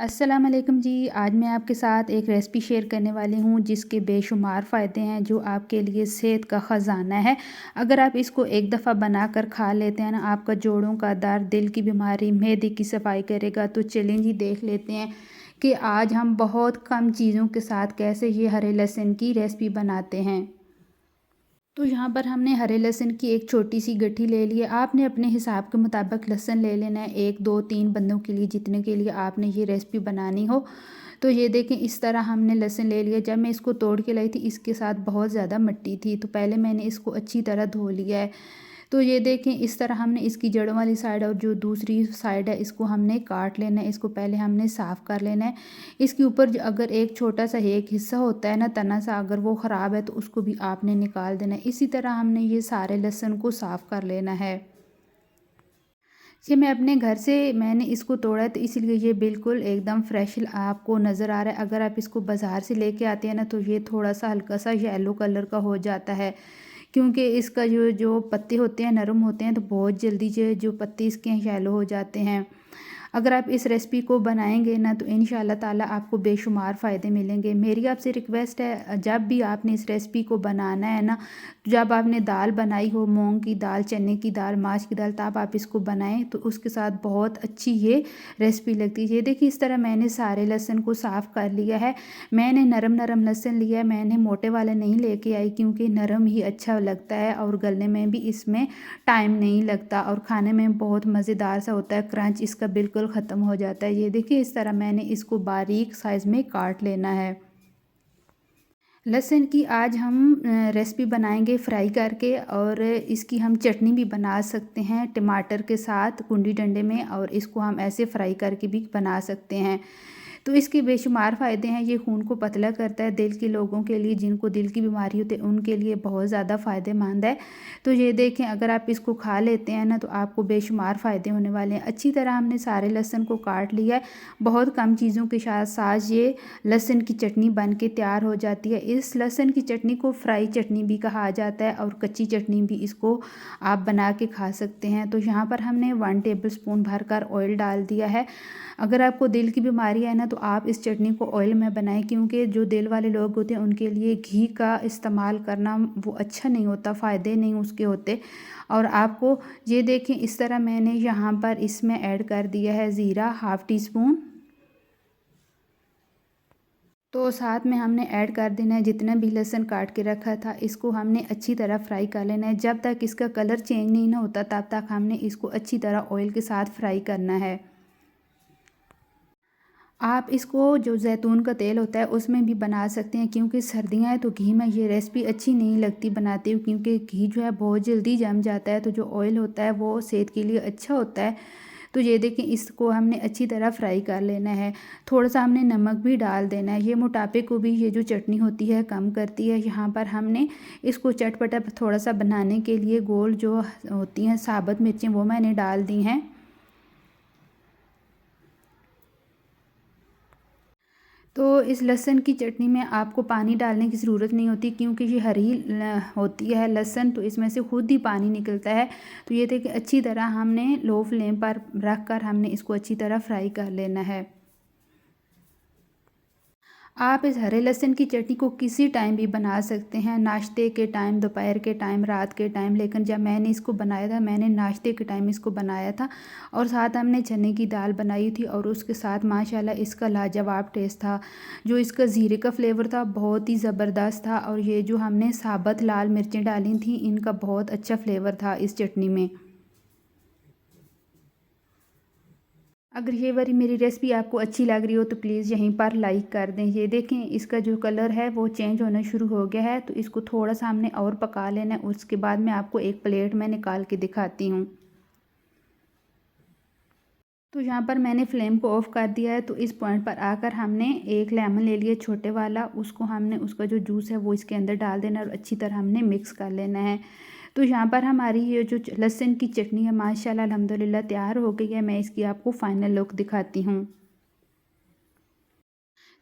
अस्सलाम वालेकुम जी। आज मैं आपके साथ एक रेसिपी शेयर करने वाली हूँ जिसके बेशुमार फ़ायदे हैं, जो आपके लिए सेहत का ख़जाना है। अगर आप इसको एक दफ़ा बनाकर खा लेते हैं ना, आपका जोड़ों का दर्द, दिल की बीमारी, मैदे की सफाई करेगा। तो चलें जी, देख लेते हैं कि आज हम बहुत कम चीज़ों के साथ कैसे ये हरे लहसुन की रेसिपी बनाते हैं। तो यहाँ पर हमने हरे लहसुन की एक छोटी सी गट्ठी ले ली है। आपने अपने हिसाब के मुताबिक लहसुन ले लेना है, 1 2 3 बंदों के लिए, जितने के लिए आपने ये रेसिपी बनानी हो। तो ये देखें, इस तरह हमने लहसुन ले लिया। जब मैं इसको तोड़ के लाई थी, इसके साथ बहुत ज़्यादा मिट्टी थी, तो पहले मैंने इसको अच्छी तरह धो लिया है। तो ये देखें, इस तरह हमने इसकी जड़ों वाली साइड और जो दूसरी साइड है, इसको हमने काट लेना है। इसको पहले हमने साफ़ कर लेना है। इसके ऊपर जो अगर एक छोटा सा एक हिस्सा होता है ना, तना सा, अगर वो ख़राब है तो उसको भी आपने निकाल देना है। इसी तरह हमने ये सारे लहसुन को साफ़ कर लेना है। ये मैं अपने घर से मैंने इसको तोड़ा है, तो इसलिए ये बिल्कुल एकदम फ्रेश आपको नज़र आ रहा है। अगर आप इसको बाज़ार से लेके आते हैं ना, तो ये थोड़ा सा हल्का सा येलो कलर का हो जाता है, क्योंकि इसका जो जो पत्ते होते हैं नरम होते हैं, तो बहुत जल्दी जो जो पत्ते इसके हैं येलो हो जाते हैं। अगर आप इस रेसिपी को बनाएंगे ना, तो इंशाल्लाह ताला आपको बेशुमार फ़ायदे मिलेंगे। मेरी आपसे रिक्वेस्ट है, जब भी आपने इस रेसिपी को बनाना है ना, जब आपने दाल बनाई हो, मूंग की दाल, चने की दाल, माश की दाल, तब आप इसको बनाएं, तो उसके साथ बहुत अच्छी ये रेसिपी लगती है। ये देखिए, इस तरह मैंने सारे लहसुन को साफ़ कर लिया है। मैंने नरम नरम लहसुन लिया है, मैंने मोटे वाले नहीं लेके आई, क्योंकि नरम ही अच्छा लगता है और गलने में भी इसमें टाइम नहीं लगता और खाने में बहुत मज़ेदार सा होता है। क्रंच इसका बिल्कुल ख़त्म हो जाता है। ये देखिए, इस तरह मैंने इसको बारीक साइज़ में काट लेना है। लहसुन की आज हम रेसिपी बनाएंगे फ्राई करके, और इसकी हम चटनी भी बना सकते हैं टमाटर के साथ कुंडी डंडे में, और इसको हम ऐसे फ्राई करके भी बना सकते हैं। तो इसके बेशुमार फ़ायदे हैं। ये खून को पतला करता है, दिल के लोगों के लिए, जिनको दिल की बीमारी होती है उनके लिए बहुत ज़्यादा फ़ायदेमंद है। तो ये देखें, अगर आप इसको खा लेते हैं ना, तो आपको बेशुमार फ़ायदे होने वाले हैं। अच्छी तरह हमने सारे लहसुन को काट लिया है। बहुत कम चीज़ों के साथ साथ ये लहसुन की चटनी बन के तैयार हो जाती है। इस लहसुन की चटनी को फ्राई चटनी भी कहा जाता है, और कच्ची चटनी भी इसको आप बना के खा सकते हैं। तो यहाँ पर हमने 1 टेबल स्पून भरकर ऑयल डाल दिया है। अगर आपको दिल की बीमारी है ना, तो आप इस चटनी को ऑयल में बनाएं, क्योंकि जो दिल वाले लोग होते हैं उनके लिए घी का इस्तेमाल करना वो अच्छा नहीं होता, फ़ायदे नहीं उसके होते। और आपको ये देखें, इस तरह मैंने यहाँ पर इसमें ऐड कर दिया है ज़ीरा 1/2 टी स्पून। तो साथ में हमने ऐड कर देना है जितना भी लहसुन काट के रखा था, इसको हमने अच्छी तरह फ्राई कर लेना है। जब तक इसका कलर चेंज नहीं ना होता, तब तक हमने इसको अच्छी तरह ऑयल के साथ फ्राई करना है। आप इसको जो जैतून का तेल होता है उसमें भी बना सकते हैं, क्योंकि सर्दियाँ हैं तो घी में ये रेसिपी अच्छी नहीं लगती बनाती हूँ, क्योंकि घी जो है बहुत जल्दी जम जाता है। तो जो ऑयल होता है वो सेहत के लिए अच्छा होता है। तो ये देखें, इसको हमने अच्छी तरह फ्राई कर लेना है। थोड़ा सा हमने नमक भी डाल देना है। ये मोटापे को भी ये जो चटनी होती है कम करती है। यहाँ पर हमने इसको चटपटा थोड़ा सा बनाने के लिए गोल जो होती हैं साबुत मिर्चें, वो मैंने डाल दी हैं। तो इस लहसुन की चटनी में आपको पानी डालने की ज़रूरत नहीं होती, क्योंकि ये हरी होती है लहसुन, तो इसमें से खुद ही पानी निकलता है। तो ये देखिए, अच्छी तरह हमने लो फ्लेम पर रख कर हमने इसको अच्छी तरह फ्राई कर लेना है। आप इस हरे लहसुन की चटनी को किसी टाइम भी बना सकते हैं, नाश्ते के टाइम, दोपहर के टाइम, रात के टाइम। लेकिन जब मैंने इसको बनाया था, मैंने नाश्ते के टाइम इसको बनाया था, और साथ हमने चने की दाल बनाई थी, और उसके साथ माशाल्लाह इसका लाजवाब टेस्ट था। जो इसका ज़ीरे का फ्लेवर था बहुत ही ज़बरदस्त था, और ये जो हमने साबुत लाल मिर्चें डाली थी, इनका बहुत अच्छा फ्लेवर था इस चटनी में। अगर ये वाली मेरी रेसिपी आपको अच्छी लग रही हो, तो प्लीज़ यहीं पर लाइक कर दें। ये देखें, इसका जो कलर है वो चेंज होना शुरू हो गया है, तो इसको थोड़ा सा हमने और पका लेना है। उसके बाद मैं आपको एक प्लेट में निकाल के दिखाती हूँ। तो यहाँ पर मैंने फ्लेम को ऑफ़ कर दिया है। तो इस पॉइंट पर आकर हमने एक लेमन ले लिया छोटे वाला, उसको हमने उसका जो जूस है वो इसके अंदर डाल देना है, और अच्छी तरह हमने मिक्स कर लेना है। तो यहाँ पर हमारी ये जो लहसुन की चटनी है माशाल्लाह अल्हम्दुलिल्लाह तैयार हो गई है। मैं इसकी आपको फाइनल लुक दिखाती हूँ।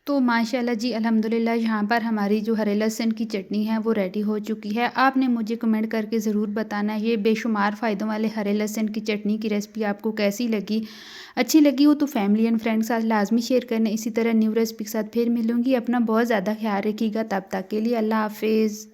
तो माशाल्लाह जी अल्हम्दुलिल्लाह यहाँ पर हमारी जो हरे लहसुन की चटनी है वो रेडी हो चुकी है। आपने मुझे कमेंट करके ज़रूर बताना है ये बेशुमार फ़ायदों वाले हरे लहसुन की चटनी की रेसिपी आपको कैसी लगी। अच्छी लगी हो तो फैमिली एंड फ्रेंड के साथ लाज़मी शेयर करना। इसी तरह न्यू रेसिपी के साथ फिर मिलूँगी। अपना बहुत ज़्यादा ख़्याल रखिएगा। तब तक के लिए अल्लाह हाफ़िज़।